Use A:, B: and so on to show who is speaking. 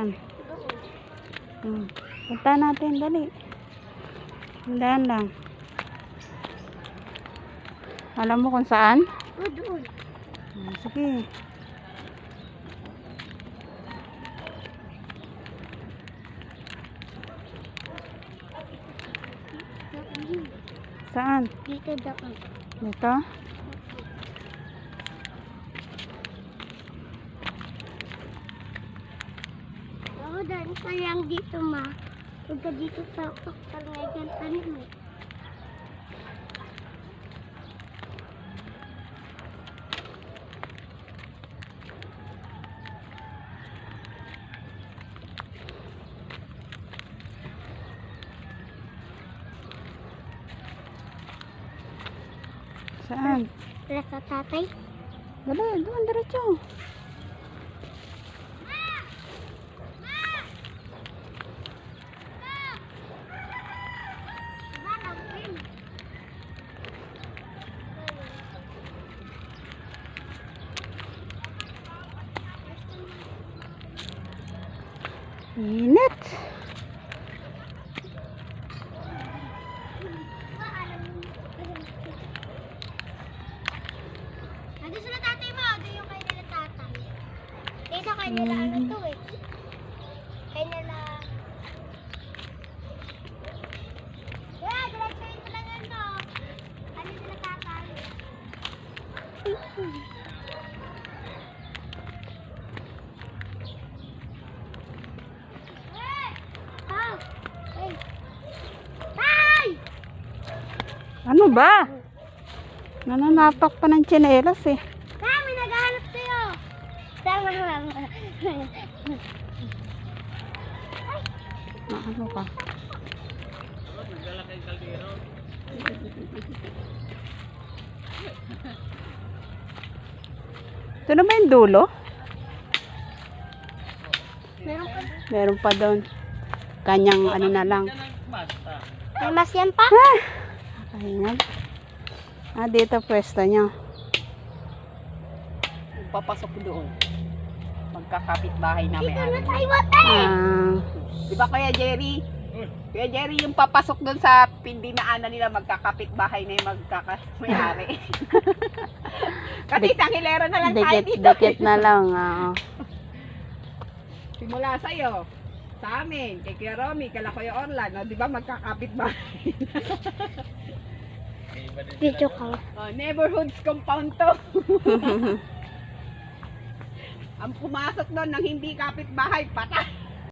A: Saan? Punta natin, dali. Tandaan lang. Alam mo kung saan?
B: Doon.
A: Sige. Saan?
B: Dito daw.
A: Dito?
B: Oo, dahil sayang dito ma. Huwag ka dito sa palengke tanim mo.
A: Saan?
B: Wala sa tatay.
A: Dali, doon, diretso. Init.
B: Nandito sila tatay mo. Doon yung kay nila tatay. Dito kay nila ano to eh. Kay nila... Yeah, diretso yung talangan mo. Ano nila tatay? Ah! Hey! Tay!
A: Ano ba? Nananapak pa ng tsinelas eh.
B: Kami naghahanap sa'yo. Tama mama.
A: Ano ka? Ito na ba yung dulo?
B: Meron pa.
A: Meron pa doon. Kanyang ano na lang.
B: May mas yan pa?
A: Ayan. Dito pwesto nyo.
C: Papasok doon. Magkakapit bahay namin.
B: Dito na tayo ate.
C: Di ba Kuya Jerry? Kuya Jerry yung papasok doon sa pindinaanan nila magkakapit bahay na yung magkakamayari. Kasi isang hilera na lang tayo dito.
A: Dikit na lang.
C: Simula sa'yo, sa amin, kay Kuya Romy, kala Kuya Orlan, di ba magkakapit bahay?
B: Dito ka.
C: Neighborhoods compound to. Ang pumasok doon ng hindi kapitbahay, patay.